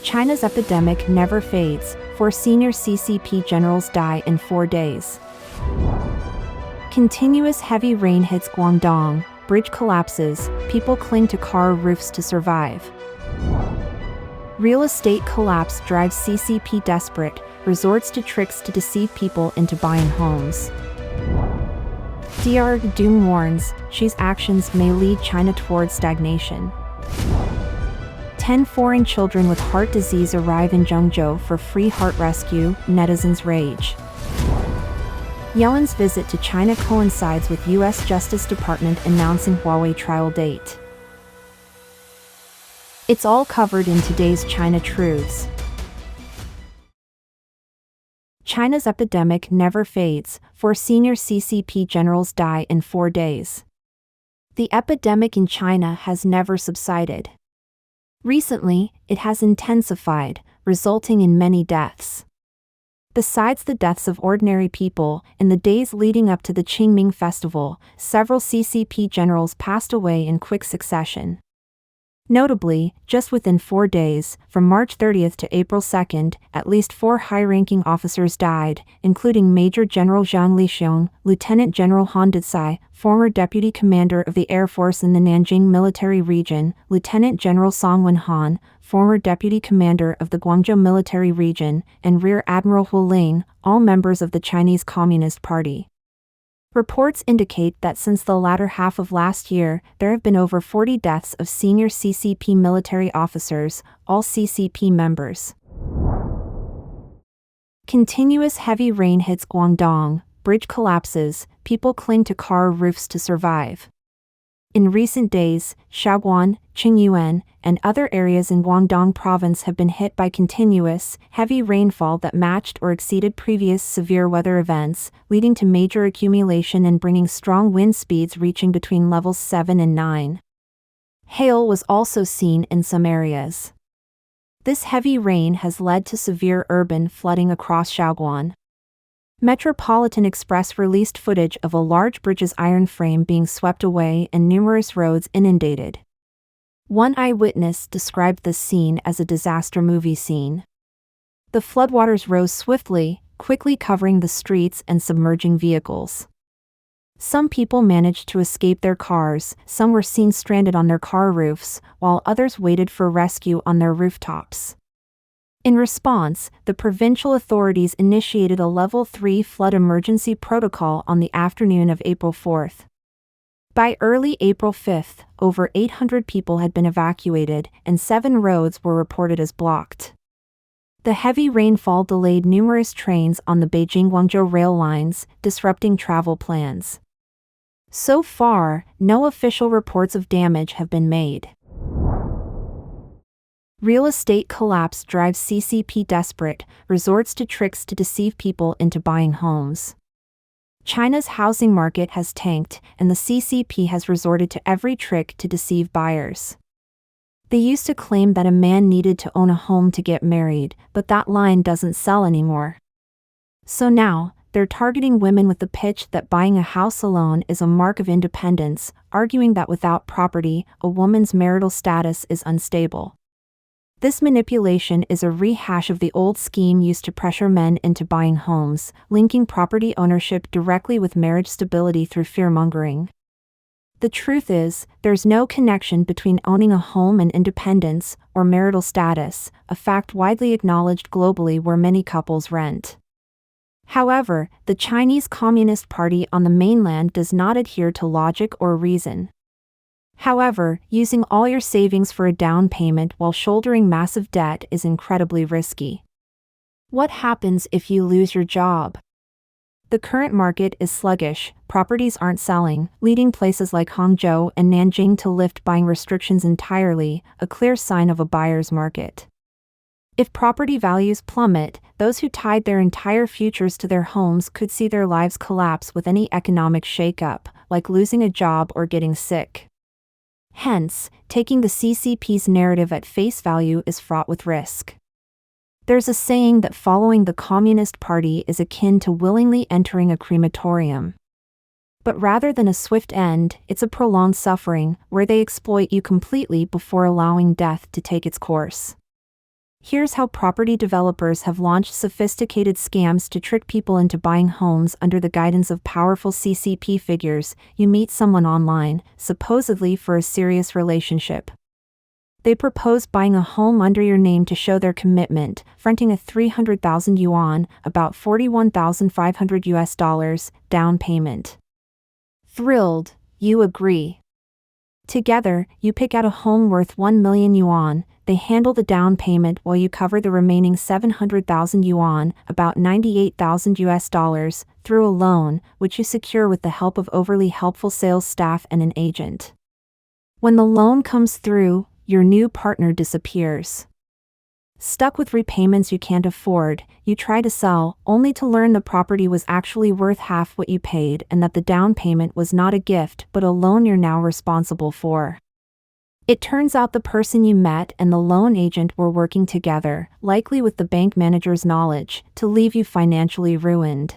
China's epidemic never fades. 4 senior CCP generals die in 4 days. Continuous heavy rain hits Guangdong, bridge collapses, people cling to car roofs to survive. Real estate collapse drives CCP desperate, resorts to tricks to deceive people into buying homes. Dr. Doom warns, Xi's actions may lead China towards stagnation. 10 foreign children with heart disease arrive in Zhengzhou for free heart rescue, Netizens rage. Yellen's visit to China coincides with U.S. Justice Department announcing Huawei trial date. It's all covered in today's China Truths. China's epidemic never fades. 4 senior CCP generals die in 4 days. The epidemic in China has never subsided. Recently, it has intensified, resulting in many deaths. Besides the deaths of ordinary people, in the days leading up to the Qingming festival, several CCP generals passed away in quick succession. Notably, just within 4 days, from March 30th to April 2nd, at least 4 high-ranking officers died, including Major General Zhang Lixiong, Lieutenant General Han Dezai, former Deputy Commander of the Air Force in the Nanjing Military Region, Lieutenant General Song Wenhan, former Deputy Commander of the Guangzhou Military Region, and Rear Admiral Hu Ling, all members of the Chinese Communist Party. Reports indicate that since the latter half of last year, there have been over 40 deaths of senior CCP military officers, all CCP members. Continuous heavy rain hits Guangdong, bridge collapses, people cling to car roofs to survive. In recent days, Shaoguan, Qingyuan, and other areas in Guangdong province have been hit by continuous, heavy rainfall that matched or exceeded previous severe weather events, leading to major accumulation and bringing strong wind speeds reaching between levels 7 and 9. Hail was also seen in some areas. This heavy rain has led to severe urban flooding across Shaoguan. Metropolitan Express released footage of a large bridge's iron frame being swept away and numerous roads inundated. One eyewitness described this scene as a disaster movie scene. The floodwaters rose swiftly, quickly covering the streets and submerging vehicles. Some people managed to escape their cars, some were seen stranded on their car roofs, while others waited for rescue on their rooftops. In response, the provincial authorities initiated a Level 3 flood emergency protocol on the afternoon of April 4th. By early April 5th, over 800 people had been evacuated, and 7 roads were reported as blocked. The heavy rainfall delayed numerous trains on the Beijing-Guangzhou rail lines, disrupting travel plans. So far, no official reports of damage have been made. Real estate collapse drives CCP desperate, resorts to tricks to deceive people into buying homes. China's housing market has tanked, and the CCP has resorted to every trick to deceive buyers. They used to claim that a man needed to own a home to get married, but that line doesn't sell anymore. So now, they're targeting women with the pitch that buying a house alone is a mark of independence, arguing that without property, a woman's marital status is unstable. This manipulation is a rehash of the old scheme used to pressure men into buying homes, linking property ownership directly with marriage stability through fear-mongering. The truth is, there's no connection between owning a home and independence, or marital status, a fact widely acknowledged globally where many couples rent. However, the Chinese Communist Party on the mainland does not adhere to logic or reason. However, using all your savings for a down payment while shouldering massive debt is incredibly risky. What happens if you lose your job? The current market is sluggish, properties aren't selling, leading places like Hangzhou and Nanjing to lift buying restrictions entirely, a clear sign of a buyer's market. If property values plummet, those who tied their entire futures to their homes could see their lives collapse with any economic shakeup, like losing a job or getting sick. Hence, taking the CCP's narrative at face value is fraught with risk. There's a saying that following the Communist Party is akin to willingly entering a crematorium. But rather than a swift end, it's a prolonged suffering, where they exploit you completely before allowing death to take its course. Here's how property developers have launched sophisticated scams to trick people into buying homes under the guidance of powerful CCP figures. You meet someone online, supposedly for a serious relationship. They propose buying a home under your name to show their commitment, fronting a 300,000 yuan, about $41,500 down payment. Thrilled, you agree. Together, you pick out a home worth 1 million yuan. They handle the down payment while you cover the remaining 700,000 yuan, about $98,000, through a loan, which you secure with the help of overly helpful sales staff and an agent. When the loan comes through, your new partner disappears. Stuck with repayments you can't afford, you try to sell, only to learn the property was actually worth half what you paid and that the down payment was not a gift but a loan you're now responsible for. It turns out the person you met and the loan agent were working together, likely with the bank manager's knowledge, to leave you financially ruined.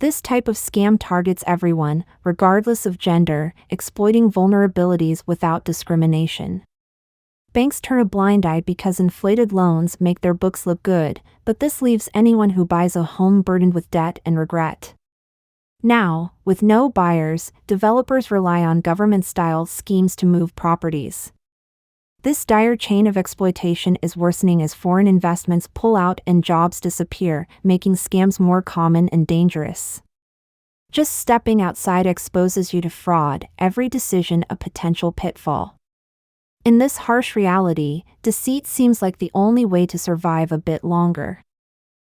This type of scam targets everyone, regardless of gender, exploiting vulnerabilities without discrimination. Banks turn a blind eye because inflated loans make their books look good, but this leaves anyone who buys a home burdened with debt and regret. Now, with no buyers, developers rely on government-style schemes to move properties. This dire chain of exploitation is worsening as foreign investments pull out and jobs disappear, making scams more common and dangerous. Just stepping outside exposes you to fraud, every decision a potential pitfall. In this harsh reality, deceit seems like the only way to survive a bit longer.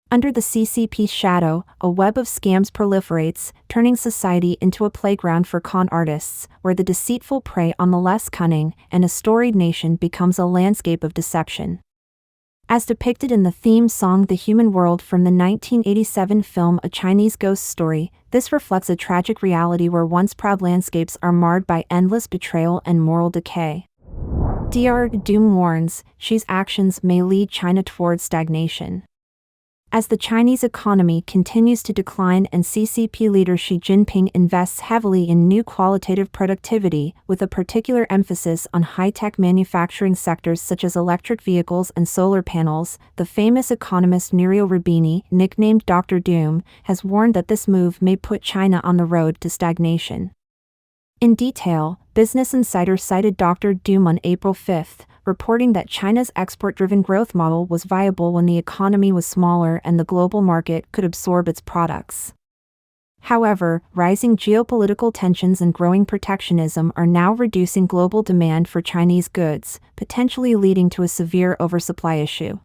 Under the CCP's shadow, a web of scams proliferates, turning society into a playground for con artists, where the deceitful prey on the less cunning, and a storied nation becomes a landscape of deception. As depicted in the theme song The Human World from the 1987 film A Chinese Ghost Story, this reflects a tragic reality where once proud landscapes are marred by endless betrayal and moral decay. Dr. Doom warns, Xi's actions may lead China toward stagnation. As the Chinese economy continues to decline and CCP leader Xi Jinping invests heavily in new qualitative productivity, with a particular emphasis on high-tech manufacturing sectors such as electric vehicles and solar panels, the famous economist Nouriel Roubini, nicknamed Dr. Doom, has warned that this move may put China on the road to stagnation. In detail, Business Insider cited Dr. Doom on April 5, reporting that China's export-driven growth model was viable when the economy was smaller and the global market could absorb its products. However, rising geopolitical tensions and growing protectionism are now reducing global demand for Chinese goods, potentially leading to a severe oversupply issue.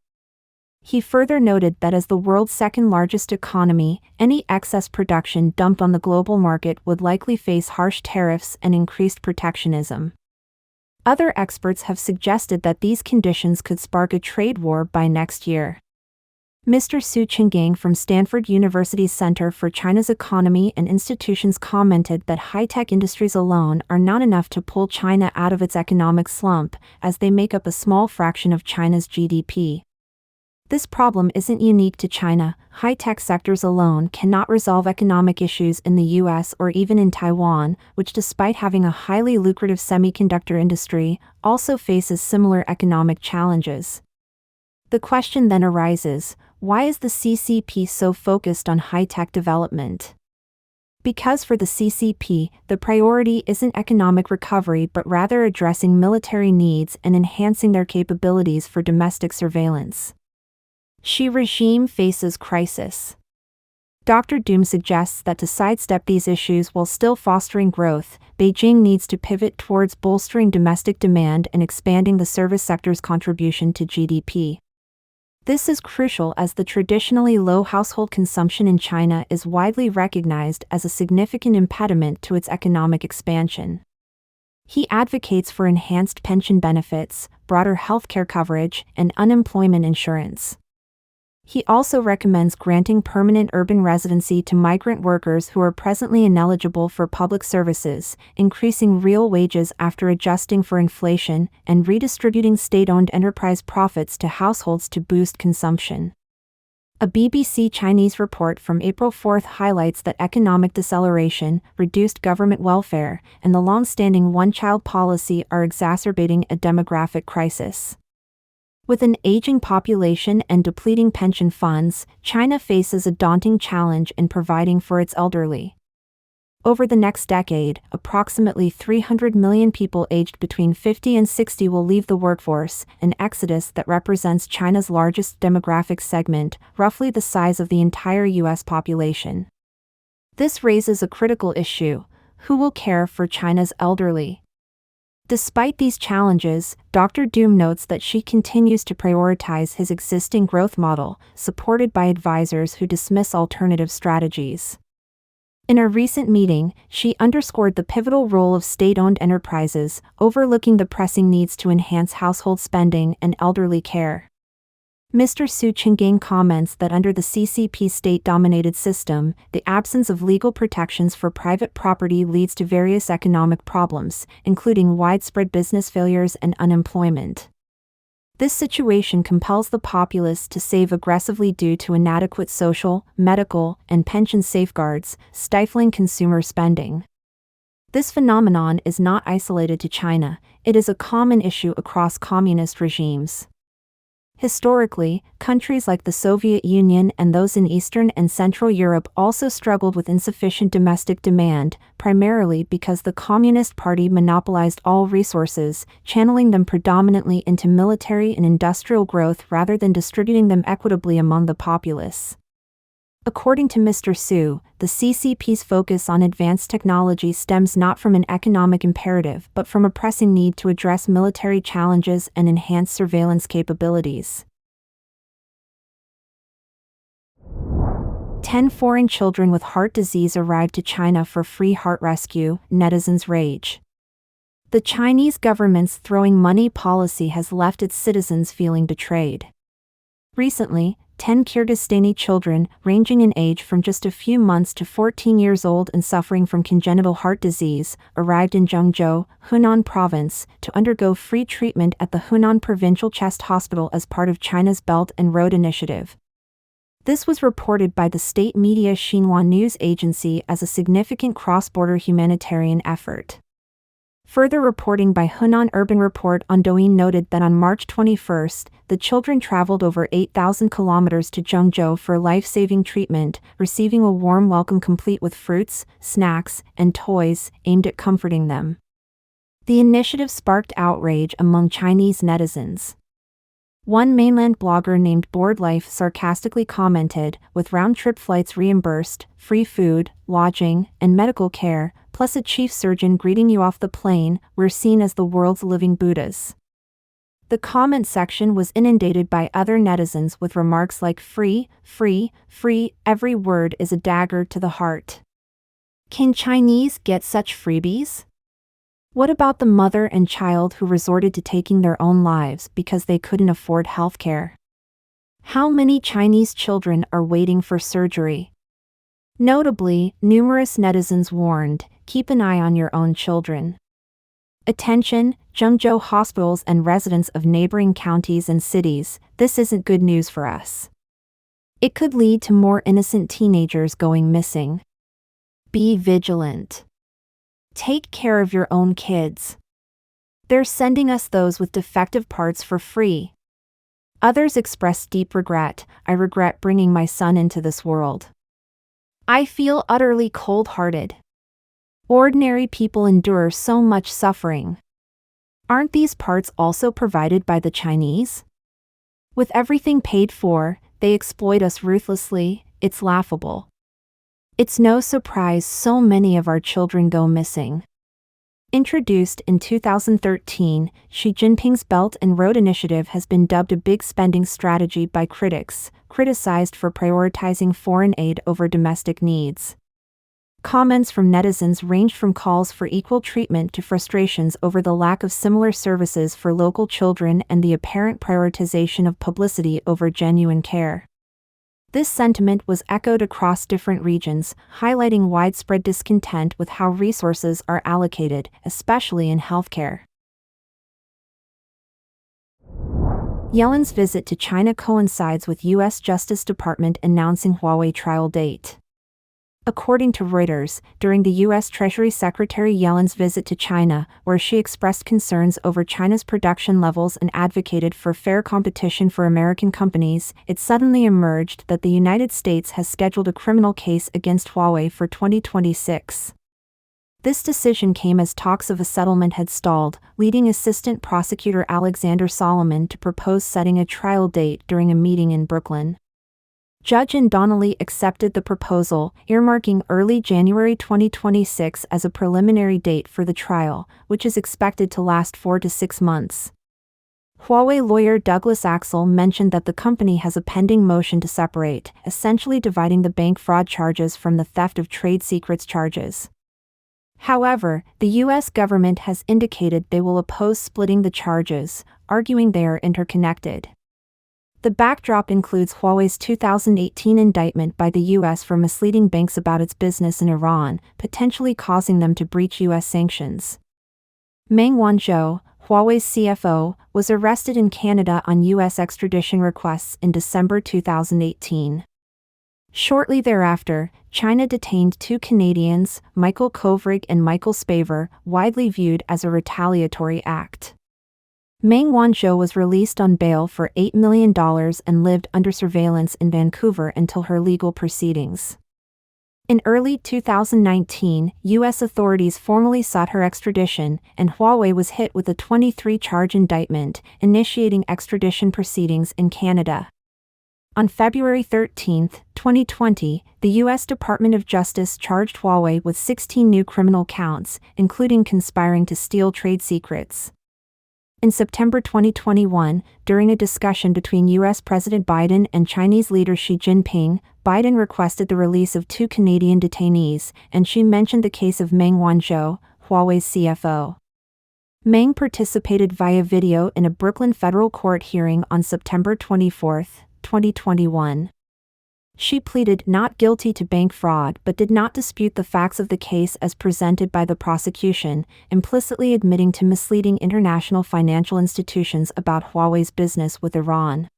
He further noted that as the world's second-largest economy, any excess production dumped on the global market would likely face harsh tariffs and increased protectionism. Other experts have suggested that these conditions could spark a trade war by next year. Mr. Su Qinggang from Stanford University's Center for China's Economy and Institutions commented that high-tech industries alone are not enough to pull China out of its economic slump, as they make up a small fraction of China's GDP. This problem isn't unique to China. High-tech sectors alone cannot resolve economic issues in the US or even in Taiwan, which despite having a highly lucrative semiconductor industry, also faces similar economic challenges. The question then arises, why is the CCP so focused on high-tech development? Because for the CCP, the priority isn't economic recovery but rather addressing military needs and enhancing their capabilities for domestic surveillance. Xi regime faces crisis. Dr. Doom suggests that to sidestep these issues while still fostering growth, Beijing needs to pivot towards bolstering domestic demand and expanding the service sector's contribution to GDP. This is crucial as the traditionally low household consumption in China is widely recognized as a significant impediment to its economic expansion. He advocates for enhanced pension benefits, broader healthcare coverage, and unemployment insurance. He also recommends granting permanent urban residency to migrant workers who are presently ineligible for public services, increasing real wages after adjusting for inflation, and redistributing state-owned enterprise profits to households to boost consumption. A BBC Chinese report from April 4 highlights that economic deceleration, reduced government welfare, and the long-standing one-child policy are exacerbating a demographic crisis. With an aging population and depleting pension funds, China faces a daunting challenge in providing for its elderly. Over the next decade, approximately 300 million people aged between 50 and 60 will leave the workforce, an exodus that represents China's largest demographic segment, roughly the size of the entire U.S. population. This raises a critical issue: who will care for China's elderly? Despite these challenges, Dr. Doom notes that Xi continues to prioritize his existing growth model, supported by advisors who dismiss alternative strategies. In a recent meeting, Xi underscored the pivotal role of state-owned enterprises, overlooking the pressing needs to enhance household spending and elderly care. Mr. Su Chenggang comments that under the CCP state-dominated system, the absence of legal protections for private property leads to various economic problems, including widespread business failures and unemployment. This situation compels the populace to save aggressively due to inadequate social, medical, and pension safeguards, stifling consumer spending. This phenomenon is not isolated to China, it is a common issue across communist regimes. Historically, countries like the Soviet Union and those in Eastern and Central Europe also struggled with insufficient domestic demand, primarily because the Communist Party monopolized all resources, channeling them predominantly into military and industrial growth rather than distributing them equitably among the populace. According to Mr. Su, the CCP's focus on advanced technology stems not from an economic imperative but from a pressing need to address military challenges and enhance surveillance capabilities. 10 foreign children with heart disease arrived to China for free heart rescue, Netizens Rage. The Chinese government's throwing money policy has left its citizens feeling betrayed. Recently, 10 Kyrgyzstani children, ranging in age from just a few months to 14 years old and suffering from congenital heart disease, arrived in Zhengzhou, Hunan Province, to undergo free treatment at the Hunan Provincial Chest Hospital as part of China's Belt and Road Initiative. This was reported by the state media Xinhua News Agency as a significant cross-border humanitarian effort. Further reporting by Hunan Urban Report on Douyin noted that on March 21, the children traveled over 8,000 kilometers to Zhengzhou for life-saving treatment, receiving a warm welcome complete with fruits, snacks, and toys aimed at comforting them. The initiative sparked outrage among Chinese netizens. One mainland blogger named Bored Life sarcastically commented, "With round-trip flights reimbursed, free food, lodging, and medical care, plus a chief surgeon greeting you off the plane, we're seen as the world's living Buddhas." The comment section was inundated by other netizens with remarks like free, free, free, every word is a dagger to the heart. Can Chinese get such freebies? What about the mother and child who resorted to taking their own lives because they couldn't afford healthcare? How many Chinese children are waiting for surgery? Notably, numerous netizens warned, keep an eye on your own children. Attention, Zhengzhou hospitals and residents of neighboring counties and cities, this isn't good news for us. It could lead to more innocent teenagers going missing. Be vigilant. Take care of your own kids. They're sending us those with defective parts for free. Others expressed deep regret. I regret bringing my son into this world. I feel utterly cold-hearted. Ordinary people endure so much suffering. Aren't these parts also provided by the Chinese? With everything paid for, they exploit us ruthlessly, it's laughable. It's no surprise so many of our children go missing. Introduced in 2013, Xi Jinping's Belt and Road Initiative has been dubbed a big spending strategy by critics, criticized for prioritizing foreign aid over domestic needs. Comments from netizens ranged from calls for equal treatment to frustrations over the lack of similar services for local children and the apparent prioritization of publicity over genuine care. This sentiment was echoed across different regions, highlighting widespread discontent with how resources are allocated, especially in healthcare. Yellen's visit to China coincides with U.S. Justice Department announcing Huawei trial date. According to Reuters, during the U.S. Treasury Secretary Yellen's visit to China, where she expressed concerns over China's production levels and advocated for fair competition for American companies, it suddenly emerged that the United States has scheduled a criminal case against Huawei for 2026. This decision came as talks of a settlement had stalled, leading Assistant Prosecutor Alexander Solomon to propose setting a trial date during a meeting in Brooklyn. Judge Donnelly accepted the proposal, earmarking early January 2026 as a preliminary date for the trial, which is expected to last 4 to 6 months. Huawei lawyer Douglas Axel mentioned that the company has a pending motion to separate, essentially dividing the bank fraud charges from the theft of trade secrets charges. However, the U.S. government has indicated they will oppose splitting the charges, arguing they are interconnected. The backdrop includes Huawei's 2018 indictment by the U.S. for misleading banks about its business in Iran, potentially causing them to breach U.S. sanctions. Meng Wanzhou, Huawei's CFO, was arrested in Canada on U.S. extradition requests in December 2018. Shortly thereafter, China detained 2 Canadians, Michael Kovrig and Michael Spavor, widely viewed as a retaliatory act. Meng Wanzhou was released on bail for $8 million and lived under surveillance in Vancouver until her legal proceedings. In early 2019, U.S. authorities formally sought her extradition, and Huawei was hit with a 23-charge indictment, initiating extradition proceedings in Canada. On February 13, 2020, the U.S. Department of Justice charged Huawei with 16 new criminal counts, including conspiring to steal trade secrets. In September 2021, during a discussion between U.S. President Biden and Chinese leader Xi Jinping, Biden requested the release of 2 Canadian detainees, and Xi mentioned the case of Meng Wanzhou, Huawei's CFO. Meng participated via video in a Brooklyn federal court hearing on September 24, 2021. She pleaded not guilty to bank fraud but did not dispute the facts of the case as presented by the prosecution, implicitly admitting to misleading international financial institutions about Huawei's business with Iran.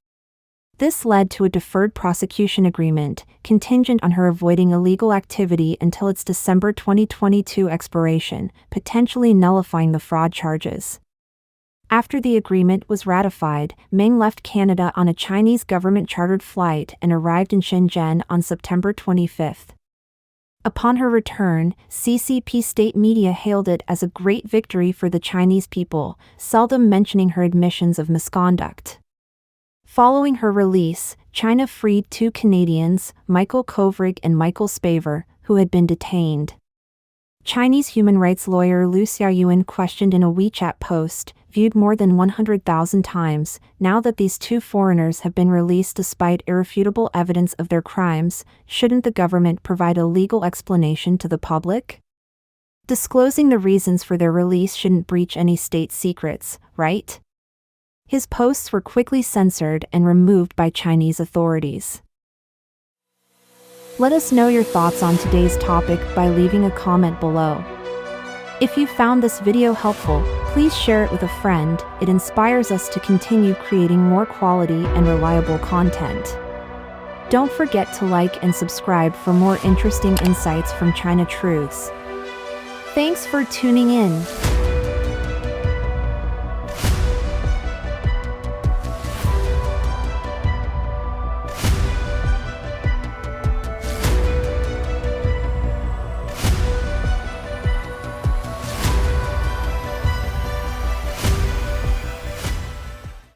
This led to a deferred prosecution agreement, contingent on her avoiding illegal activity until its December 2022 expiration, potentially nullifying the fraud charges. After the agreement was ratified, Meng left Canada on a Chinese government-chartered flight and arrived in Shenzhen on September 25. Upon her return, CCP state media hailed it as a great victory for the Chinese people, seldom mentioning her admissions of misconduct. Following her release, China freed 2 Canadians, Michael Kovrig and Michael Spavor, who had been detained. Chinese human rights lawyer Liu Xiaoyuan questioned in a WeChat post, viewed more than 100,000 times, now that these 2 foreigners have been released despite irrefutable evidence of their crimes, shouldn't the government provide a legal explanation to the public? Disclosing the reasons for their release shouldn't breach any state secrets, right? His posts were quickly censored and removed by Chinese authorities. Let us know your thoughts on today's topic by leaving a comment below. If you found this video helpful, please share it with a friend. It inspires us to continue creating more quality and reliable content. Don't forget to like and subscribe for more interesting insights from China Truths. Thanks for tuning in.